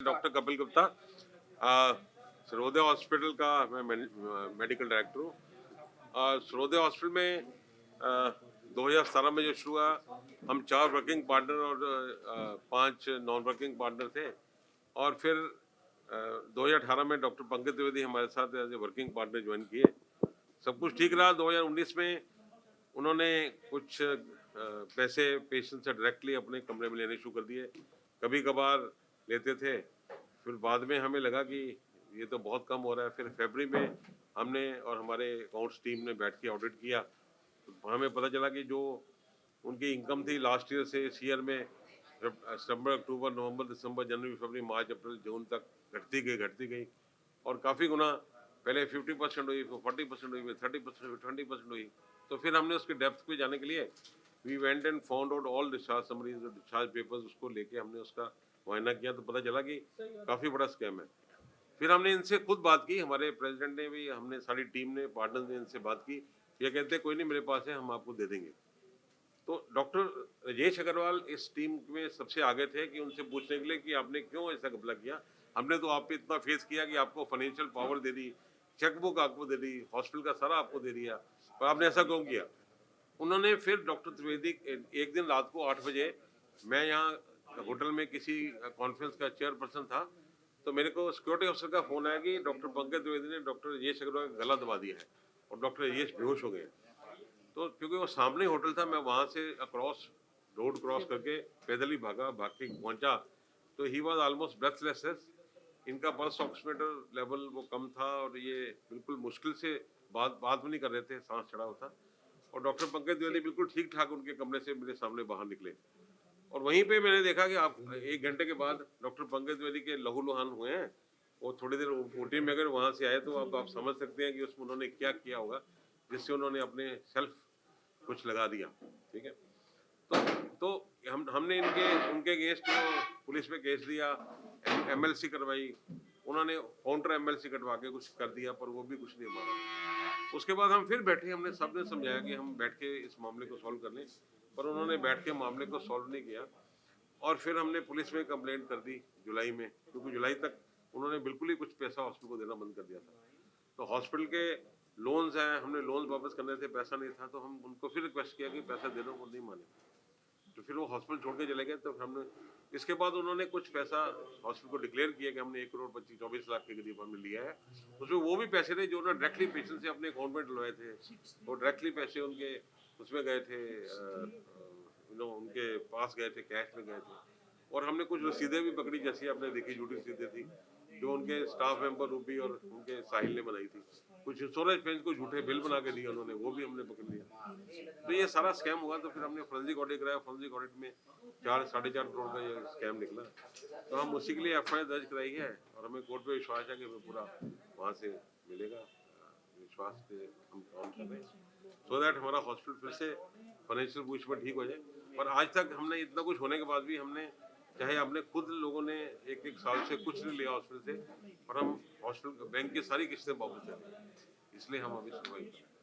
Doctor Kapil Gupta, Sarvodaya hospital का मैं medical director हूँ। सर्वोदय हॉस्पिटल में 2017 में जो शुरू हुआ, हम 4 वर्किंग पार्टनर और 5 नॉन वर्किंग पार्टनर थे। और फिर 2018 में डॉक्टर पंकज द्विवेदी हमारे साथ as a working partner join किए। सब कुछ ठीक रहा। 2019 में उन्होंने कुछ पैसे पेशेंट से डायरेक्टली अपने कमरे में लेने शुरू कर दिए। कभी कभार लेते थे, फिर बाद में हमें लगा कि ये तो बहुत कम हो रहा है। फिर फरवरी में हमने और हमारे अकाउंट्स टीम ने बैठ के ऑडिट किया, तो हमें पता चला कि जो उनकी इनकम थी लास्ट ईयर से इस ईयर में सितंबर, अक्टूबर, नवंबर, दिसंबर, जनवरी, फरवरी, मार्च, अप्रैल, जून तक घटती गई और काफ़ी गुना पहले 50% हुई, फिर 40% हुई, फिर 30% हुई, 20% हुई। तो फिर हमने उसके डेप्थ पे जाने के लिए we went and found out all discharge summaries, discharge papers, उसको लेके हमने उसका मुआयना किया तो पता चला कि काफ़ी बड़ा स्कैम है। फिर हमने इनसे खुद बात की, हमारे प्रेसिडेंट ने भी, हमने सारी टीम ने, पार्टनर्स ने इनसे बात की। ये कहते हैं कोई नहीं, मेरे पास है, हम आपको दे देंगे। तो डॉक्टर राजेश अग्रवाल इस टीम में सबसे आगे थे कि उनसे पूछने के लिए कि आपने क्यों ऐसा घपला किया। हमने तो आप पे इतना फेस किया कि आपको फाइनेंशियल पावर दे दी, चेकबुक आपको दे दी, हॉस्पिटल का सारा आपको दे दिया, पर आपने ऐसा क्यों किया। उन्होंने फिर डॉक्टर त्रिवेदी, एक दिन रात को 8 बजे, मैं यहाँ होटल में किसी कॉन्फ्रेंस का चेयरपर्सन था, तो मेरे को सिक्योरिटी ऑफिसर का फोन आया कि डॉक्टर पंकज द्विवेदी ने डॉक्टर राजेश अग्रवाल का गला दबा दिया है और डॉक्टर राजेश बेहोश हो गए। तो क्योंकि वो सामने होटल था, मैं वहाँ से अक्रॉस रोड क्रॉस करके पैदल ही भाग के पहुँचा, तो ही वॉज ऑलमोस्ट ब्रेथलेस। इनका पल्स ऑक्सीमीटर लेवल वो कम था और ये बिल्कुल मुश्किल से बात भी नहीं कर रहे थे, सांस चढ़ा हुआ था। और डॉक्टर पंकज द्विवेदी बिल्कुल ठीक ठाक उनके कमरे से मेरे सामने बाहर निकले। और वहीं पे मैंने देखा कि आप 1 घंटे के बाद डॉक्टर पंकज द्विवेदी के लहूलुहान हुए हैं। वो थोड़ी देर ओटी में अगर वहाँ से आए तो अब आप समझ सकते हैं कि उसमें उन्होंने क्या किया होगा, जिससे उन्होंने अपने सेल्फ कुछ लगा दिया। ठीक है, तो हमने इनके उनके अगेंस्ट पुलिस में केस दिया, एमएलसी करवाई। उन्होंने काउंटर एमएलसी कटवा के कुछ कर दिया, पर वो भी कुछ नहीं माना। उसके बाद हम फिर बैठे, हमने सबने समझाया कि हम बैठ के इस मामले को सॉल्व कर लें, पर उन्होंने बैठ के मामले को सॉल्व नहीं किया। और फिर हमने पुलिस में कंप्लेंट कर दी जुलाई में, क्योंकि जुलाई तक उन्होंने बिल्कुल ही कुछ पैसा हॉस्पिटल को देना बंद कर दिया था। तो हॉस्पिटल के लोन्स हैं, हमने लोन्स वापस करने थे, पैसा नहीं था, तो हम उनको फिर रिक्वेस्ट किया कि पैसा दे दो, वो नहीं माने। तो फिर वो हॉस्पिटल छोड़ के चले गए। तो हमने इसके बाद उन्होंने कुछ पैसा हॉस्पिटल को डिक्लेयर किया कि हमने 1,25,24 लाख के करीब हमने लिया है। उसमें वो भी पैसे थे जो उन्होंने डायरेक्टली पेशेंट से अपने अकाउंट में डलवाए थे, और डायरेक्टली पैसे उनके उसमें गए थे, उनके पास गए थे, कैश में गए थे। और हमने कुछ रसीदें भी पकड़ी, जैसी आपने देखी, झूठी रसीदें थी जो उनके स्टाफ मेंबर रूबी और उनके साहिल ने बनाई थी। कुछ इंश्योरेंस पेंच को झूठे बिल बना के दिए उन्होंने, वो भी हमने पकड़ लिया। तो ये सारा स्कैम हुआ। तो फिर हमने फोरेंसिक ऑडिट कराया, फोरेंसिक ऑडिट में 4-4.5 करोड़ का ये स्कैम निकला। तो हम उसी के लिए एफआईआर दर्ज कराई है और हमें कोर्ट पे विश्वास है कि हमें पूरा वहाँ से मिलेगा। विश्वास पे हम काम कर रहे हैं सो दैट हमारा हॉस्पिटल फिर से फाइनेंशियल बूस्ट में ठीक हो जाए। पर आज तक हमने इतना कुछ होने के बाद भी हमने, चाहे हमने खुद लोगों ने 1-1 साल से कुछ नहीं लिया हॉस्पिटल से, पर हम हॉस्पिटल बैंक की सारी किस्तें वापस चली, इसलिए हम अभी सुनवाई कर रहे हैं।